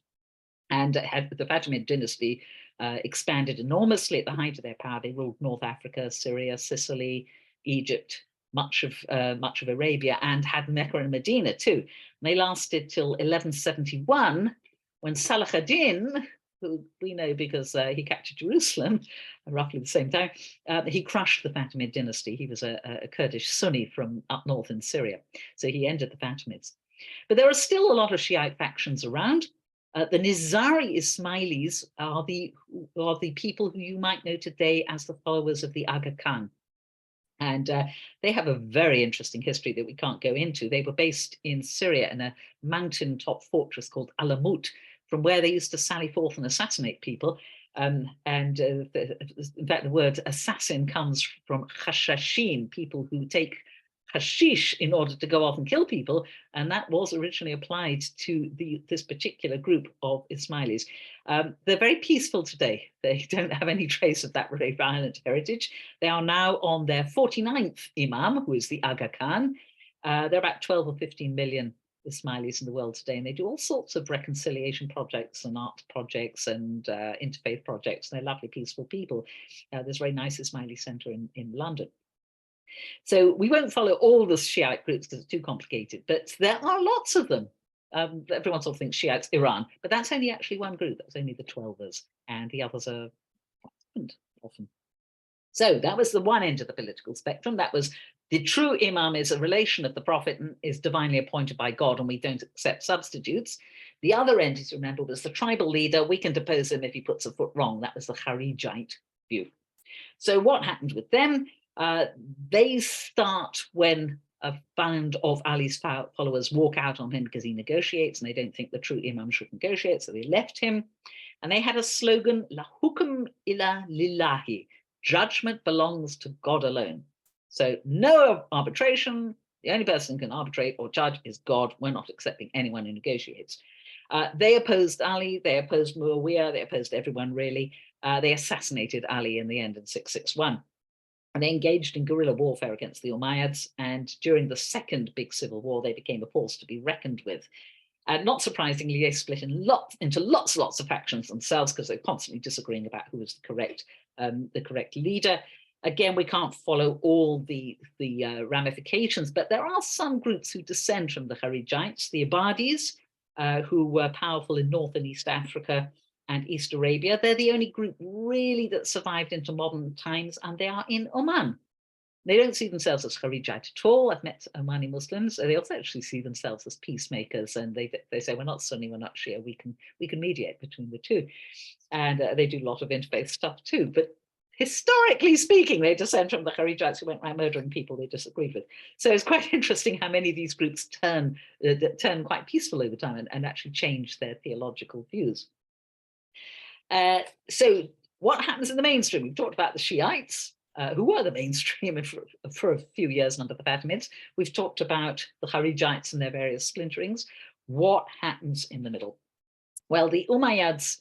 S2: And the Fatimid dynasty expanded enormously at the height of their power. They ruled North Africa, Syria, Sicily, Egypt, much of Arabia, and had Mecca and Medina too. And they lasted till 1171. When Salah ad-Din, who we know because he captured Jerusalem roughly the same time, he crushed the Fatimid dynasty. He was a Kurdish Sunni from up north in Syria. So he ended the Fatimids. But there are still a lot of Shiite factions around. The Nizari Ismailis are the people who you might know today as the followers of the Aga Khan. And they have a very interesting history that we can't go into. They were based in Syria in a mountaintop fortress called Alamut, from where they used to sally forth and assassinate people. In fact, the word assassin comes from Khashashin, people who take hashish in order to go off and kill people, and that was originally applied to this particular group of Ismailis. They're very peaceful today. They don't have any trace of that very violent heritage. They are now on their 49th Imam, who is the Aga Khan. There are about 12 or 15 million Ismailis in the world today, and they do all sorts of reconciliation projects and art projects and interfaith projects. They're lovely, peaceful people. There's a very nice Ismaili centre in London. So we won't follow all the Shiite groups because it's too complicated, but there are lots of them. Everyone sort of thinks Shiites Iran, but that's only actually one group. That's only the Twelvers, and the others are often. So that was the one end of the political spectrum. That was the true imam is a relation of the prophet and is divinely appointed by God, and we don't accept substitutes. The other end, as you remember, was the tribal leader. We can depose him if he puts a foot wrong. That was the Kharijite view. So what happened with them? They start when a band of Ali's followers walk out on him because he negotiates, and they don't think the true imam should negotiate, so they left him. And they had a slogan, La hukm ila lillahi, judgment belongs to God alone. So no arbitration, the only person who can arbitrate or judge is God. We're not accepting anyone who negotiates. They opposed Ali, they opposed Muawiyah, they opposed everyone really. They assassinated Ali in the end in 661. And they engaged in guerrilla warfare against the Umayyads. And during the second big civil war, they became a force to be reckoned with. And not surprisingly, they split into lots of factions themselves because they're constantly disagreeing about who was the correct leader. Again, we can't follow all the ramifications, but there are some groups who descend from the Kharijites, the Ibadis, who were powerful in North and East Africa and East Arabia. They're the only group really that survived into modern times, and they are in Oman. They don't see themselves as Kharijite at all. I've met Omani Muslims. They also actually see themselves as peacemakers, and they say, we're not Sunni, we're not Shia, we can mediate between the two. And they do a lot of interfaith stuff too. But historically speaking, they descend from the Kharijites who went around murdering people they disagreed with. So it's quite interesting how many of these groups turn quite peaceful over time and actually change their theological views. So what happens in the mainstream? We've talked about the Shiites, who were the mainstream for a few years under the Fatimids. We've talked about the Kharijites and their various splinterings. What happens in the middle? Well, the Umayyads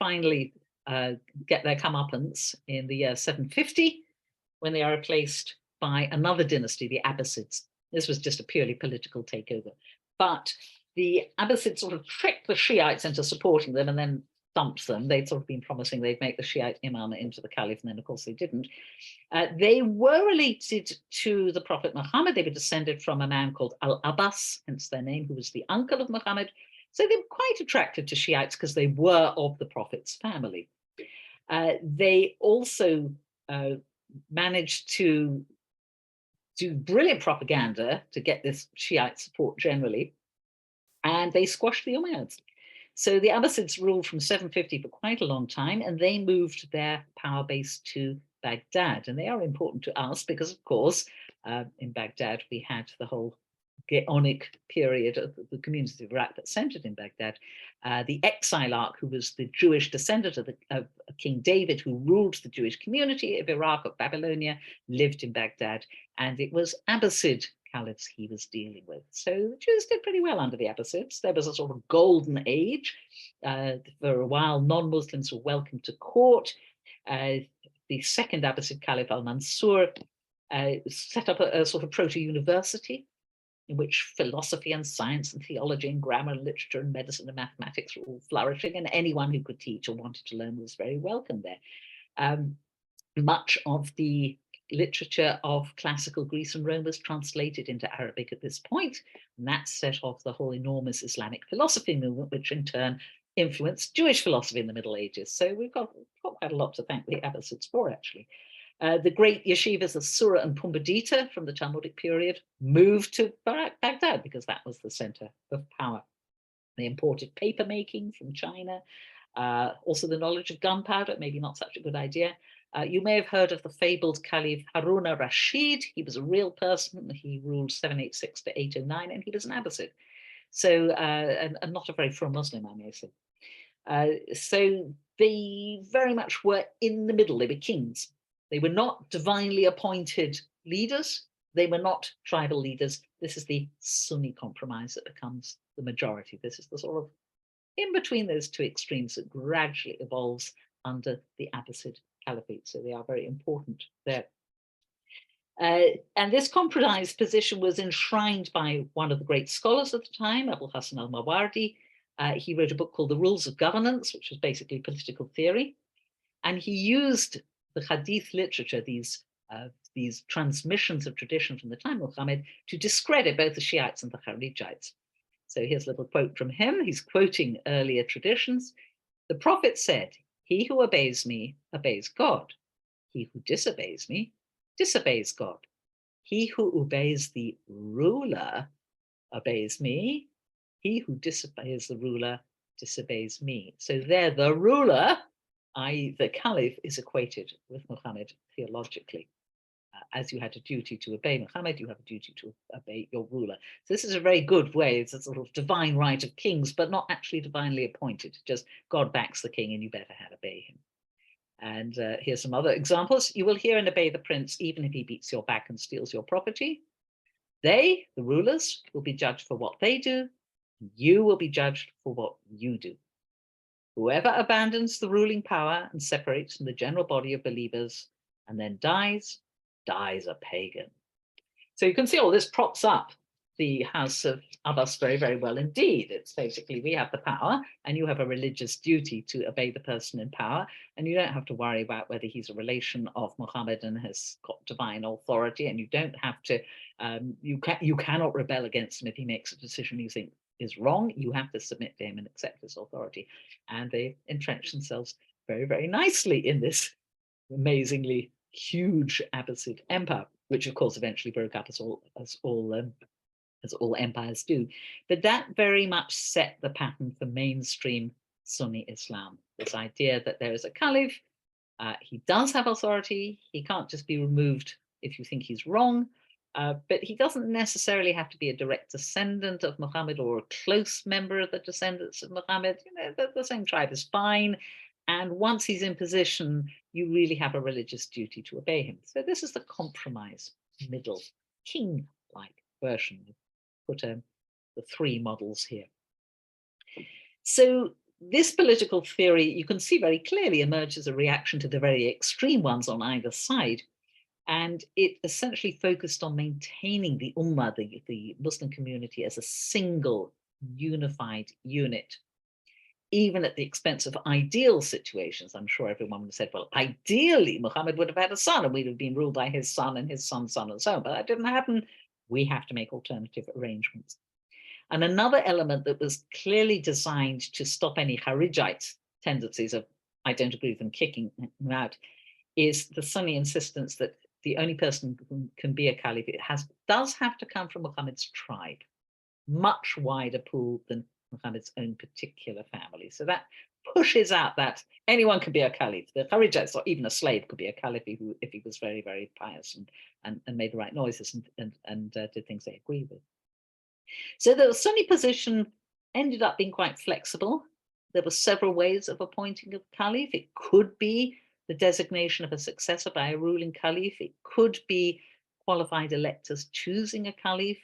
S2: finally get their comeuppance in the year 750 when they are replaced by another dynasty, the Abbasids. This was just a purely political takeover. But the Abbasids sort of tricked the Shiites into supporting them and then dumped them. They'd sort of been promising they'd make the Shiite imam into the caliph, and then of course they didn't. They were related to the Prophet Muhammad. They were descended from a man called Al-Abbas, hence their name, who was the uncle of Muhammad. So they were quite attracted to Shiites because they were of the Prophet's family. They also managed to do brilliant propaganda to get this Shiite support generally, and they squashed the Umayyads. So the Abbasids ruled from 750 for quite a long time, and they moved their power base to Baghdad. And they are important to us because, of course, in Baghdad, we had the whole Geonic period of the community of Iraq that centered in Baghdad. The exilarch, who was the Jewish descendant of King David, who ruled the Jewish community of Iraq, of Babylonia, lived in Baghdad. And it was Abbasid caliphs he was dealing with. So the Jews did pretty well under the Abbasids. There was a sort of golden age. For a while, non-Muslims were welcome to court. The second Abbasid Caliph al-Mansur set up a sort of proto-university in which philosophy and science and theology and grammar and literature and medicine and mathematics were all flourishing, and anyone who could teach or wanted to learn was very welcome there. Much of the literature of classical Greece and Rome was translated into Arabic at this point, and that set off the whole enormous Islamic philosophy movement, which in turn influenced Jewish philosophy in the Middle Ages. So we've got quite a lot to thank the Abbasids for, actually. The great yeshivas of Surah and Pumbedita from the Talmudic period moved to Baghdad because that was the center of power. They imported paper making from China, also the knowledge of gunpowder, maybe not such a good idea. You may have heard of the fabled Caliph Harun al-Rashid. He was a real person. He ruled 786 to 809, and he was an Abbasid. So, and not a very pro-Muslim, I may say. So they very much were in the middle. They were kings. They were not divinely appointed leaders. They were not tribal leaders. This is the Sunni compromise that becomes the majority. This is the sort of in between those two extremes that gradually evolves under the Abbasid Caliphate. So they are very important there. And this compromised position was enshrined by one of the great scholars of the time, Abu Hassan al-Mawardi. He wrote a book called The Rules of Governance, which was basically political theory. And he used the Hadith literature, these transmissions of tradition from the time of Muhammad, to discredit both the Shiites and the Kharijites. So here's a little quote from him. He's quoting earlier traditions. The Prophet said, "He who obeys me obeys God. He who disobeys me disobeys God. He who obeys the ruler obeys me. He who disobeys the ruler disobeys me. So there, the ruler, i.e. the caliph, is equated with Muhammad theologically. As you had a duty to obey Muhammad, you have a duty to obey your ruler. So this is a very good way. It's a sort of divine right of kings, but not actually divinely appointed. Just God backs the king and you better obey him. And here's some other examples. You will hear and obey the prince, even if he beats your back and steals your property. They, the rulers, will be judged for what they do. You will be judged for what you do. Whoever abandons the ruling power and separates from the general body of believers and then dies a pagan. So you can see all this props up the house of Abbas very, very well indeed. It's basically, we have the power and you have a religious duty to obey the person in power, and you don't have to worry about whether he's a relation of Muhammad and has got divine authority, and you don't have to, you cannot rebel against him if he makes a decision you think is wrong. You have to submit to him and accept his authority. And they entrench themselves very, very nicely in this amazingly huge Abbasid empire, which of course eventually broke up as all empires do. But that very much set the pattern for mainstream Sunni Islam. This idea that there is a caliph, he does have authority, he can't just be removed if you think he's wrong, but he doesn't necessarily have to be a direct descendant of Muhammad or a close member of the descendants of Muhammad. You know, the same tribe is fine. And once he's in position, you really have a religious duty to obey him. So this is the compromise, middle, king-like version. Put the three models here. So this political theory, you can see very clearly, emerges as a reaction to the very extreme ones on either side. And it essentially focused on maintaining the Ummah, the Muslim community, as a single, unified unit, even at the expense of ideal situations. I'm sure everyone would have said, well, ideally, Muhammad would have had a son and we'd have been ruled by his son and his son's son and so on. But that didn't happen. We have to make alternative arrangements. And another element that was clearly designed to stop any Kharijite tendencies of, I don't agree with them, kicking him out, is the Sunni insistence that the only person who can be a caliph does have to come from Muhammad's tribe, much wider pool than Muhammad's own particular family. So that pushes out that anyone can be a caliph. The Kharijites, or even a slave, could be a caliph if he was very, very pious and made the right noises and did things they agree with. So the Sunni position ended up being quite flexible. There were several ways of appointing a caliph. It could be the designation of a successor by a ruling caliph. It could be qualified electors choosing a caliph.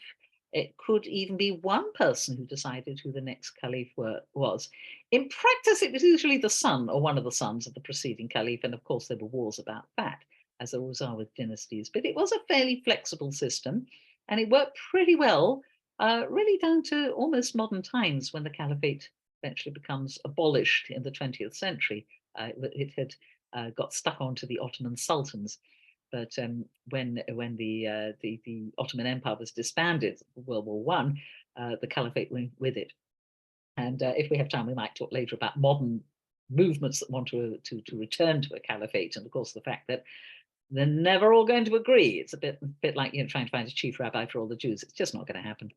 S2: It could even be one person who decided who the next caliph was. In practice, it was usually the son or one of the sons of the preceding caliph, and of course there were wars about that, as there always are with dynasties. But it was a fairly flexible system, and it worked pretty well, really down to almost modern times, when the caliphate eventually becomes abolished in the 20th century. It had got stuck onto the Ottoman sultans. But when the Ottoman Empire was disbanded, World War I, the caliphate went with it. And if we have time, we might talk later about modern movements that want to return to a caliphate, and of course the fact that they're never all going to agree. It's a bit like, you know, trying to find a chief rabbi for all the Jews. It's just not going to happen.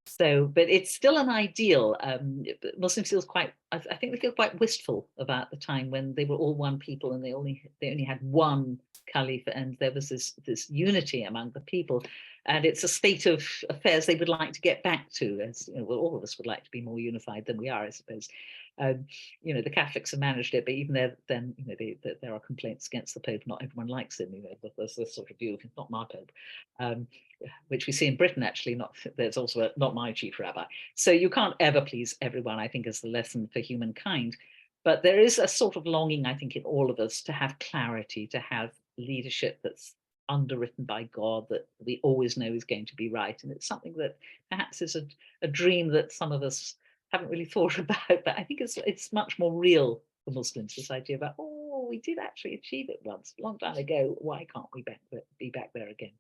S2: So, but it's still an ideal. Muslims feel quite, I think they feel quite wistful about the time when they were all one people and they only had one caliph, and there was this unity among the people. And it's a state of affairs they would like to get back to, as you know, well, all of us would like to be more unified than we are, I suppose. You know, the Catholics have managed it, but even then, you know, there are complaints against the Pope. Not everyone likes him. You know, there's this sort of view, not my Pope, which we see in Britain actually. There's also not my chief rabbi. So you can't ever please everyone, I think, is the lesson for humankind. But there is a sort of longing, I think, in all of us to have clarity, to have leadership that's underwritten by God, that we always know is going to be right. And it's something that perhaps is a dream that some of us haven't really thought about, but I think it's much more real for Muslims, this idea about, oh, we did actually achieve it once, a long time ago, why can't we be back there again?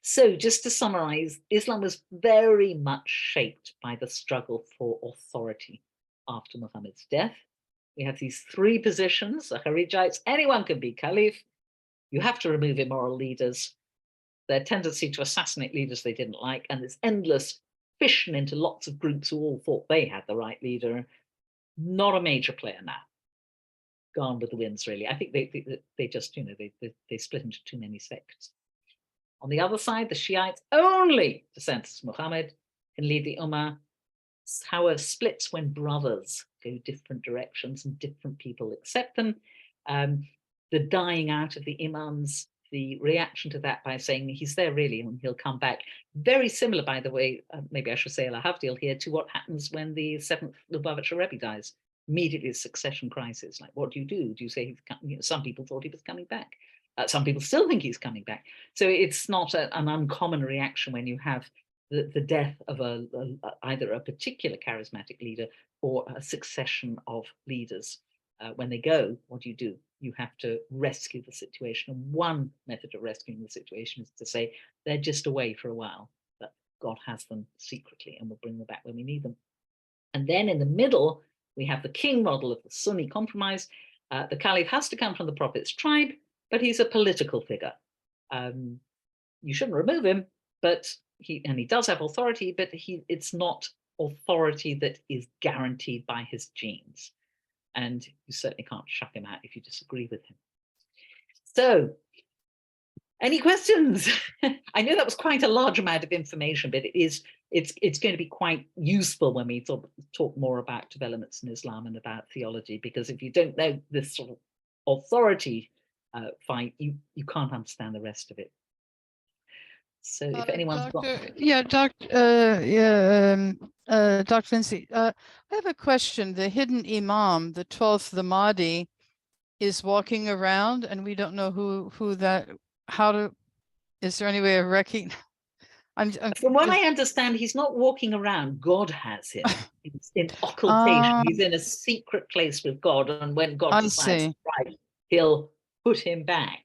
S2: So just to summarize, Islam was very much shaped by the struggle for authority after Muhammad's death. we have these three positions, the Kharijites, anyone can be caliph. You have to remove immoral leaders, their tendency to assassinate leaders they didn't like, and this endless fission into lots of groups who all thought they had the right leader. Not a major player now. Gone with the winds, really. I think they just, they split into too many sects. On the other side, the Shiites, only descendants of Muhammad, can lead the Ummah. However, splits when brothers go different directions and different people accept them. The dying out of the imams, the reaction to that by saying he's there really and he'll come back. Very similar, by the way, maybe I should say al-Havdil here, to what happens when the 7th Lubavitcher Rebbe dies. Immediately a succession crisis. Like, what do? Do you say he's coming? Some people thought he was coming back. Some people still think he's coming back. So it's not an uncommon reaction when you have the death of either a particular charismatic leader or a succession of leaders. When they go, what do? You have to rescue the situation. And one method of rescuing the situation is to say they're just away for a while, but God has them secretly and will bring them back when we need them. And then in the middle, we have the king model of the Sunni compromise. The caliph has to come from the prophet's tribe, but he's a political figure. You shouldn't remove him, but he does have authority, but it's not authority that is guaranteed by his genes. And you certainly can't chuck him out if you disagree with him. So, any questions? I know that was quite a large amount of information, but it's going to be quite useful when we talk more about developments in Islam and about theology, because if you don't know this sort of authority fight, you can't understand the rest of it. So if anyone's
S3: Dr. Lindsey, I have a question. The hidden imam, the 12th, the Mahdi, is walking around, and we don't know who that. Is there any way of recognizing?
S2: From what I understand, he's not walking around. God has him. He's in occultation. He's in a secret place with God, and when God decides, right, he'll put him back.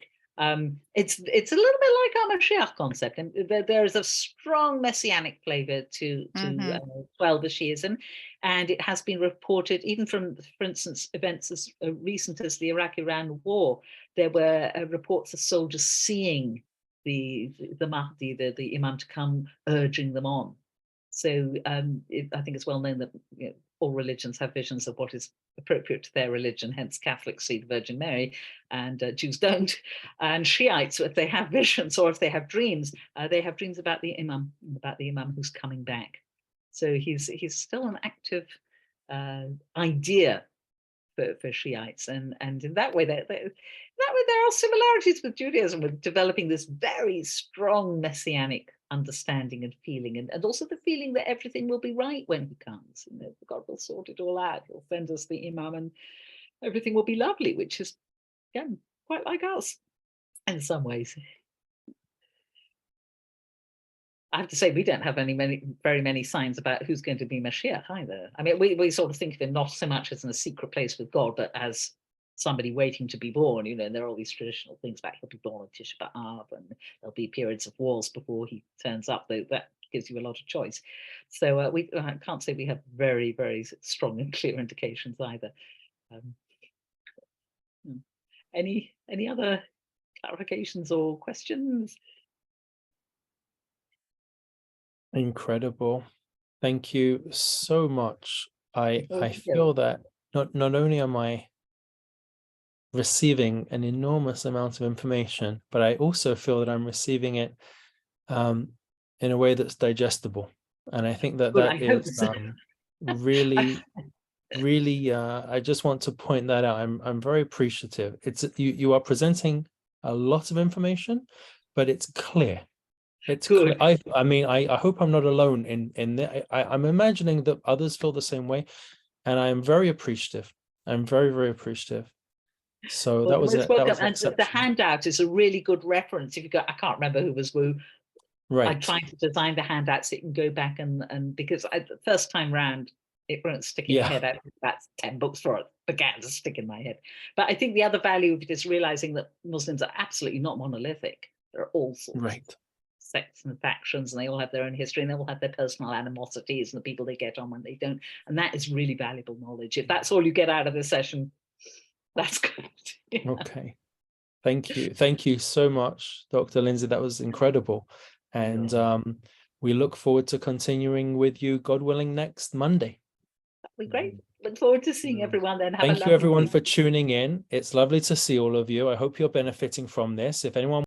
S2: It's a little bit like our Mashiach concept, and there is a strong messianic flavor to 12 Shiism, and it has been reported even from, for instance, events as recent as the Iraq-Iran war. There were reports of soldiers seeing the Mahdi, the Imam, to come, urging them on. So I think it's well known that all religions have visions of what is appropriate to their religion. Hence, Catholics see the Virgin Mary, and Jews don't. And Shiites, if they have visions or if they have dreams about the Imam who's coming back. So he's still an active idea for Shiites, and in that way, there are similarities with Judaism, with developing this very strong messianic understanding and feeling, and also the feeling that everything will be right when he comes. God will sort it all out. He'll send us the Imam, and everything will be lovely, which is, again, quite like us in some ways. I have to say, we don't have very many signs about who's going to be Mashiach either. I mean, we sort of think of him not so much as in a secret place with God, but as somebody waiting to be born. And there are all these traditional things about he'll be born on Tisha B'Av, and there'll be periods of wars before he turns up, though that gives you a lot of choice. So I can't say we have very, very strong and clear indications either. Any other clarifications or questions?
S1: Incredible. Thank you so much. I feel that not only am I receiving an enormous amount of information, but I also feel that I'm receiving it in a way that's digestible. And I think that is really, really, I just want to point that out. I'm very appreciative. It's you are presenting a lot of information, but it's clear. It's good. I mean, I hope I'm not alone in that. I'm imagining that others feel the same way, and I am very appreciative. I'm very, very appreciative. So that was
S2: welcome. And the handout is a really good reference. If you go, I can't remember who was who. Right. I tried to design the handout so you can go back and because the first time round it won't stick in my head. I think that's 10 books for it began to stick in my head. But I think the other value of it is realizing that Muslims are absolutely not monolithic. There are all sorts.
S1: Right.
S2: sects and factions, and they all have their own history, and they all have their personal animosities and the people they get on when they don't. And that is really valuable knowledge. If that's all you get out of this session, that's good. Yeah.
S1: Okay. Thank you. Thank you so much, Dr. Lindsey. That was incredible. And we look forward to continuing with you, God willing, next Monday.
S2: That'd be great. Look forward to seeing everyone then. Have a
S1: Thank you,
S2: lovely
S1: everyone,
S2: week.
S1: for tuning in. It's lovely to see all of you. I hope you're benefiting from this. If anyone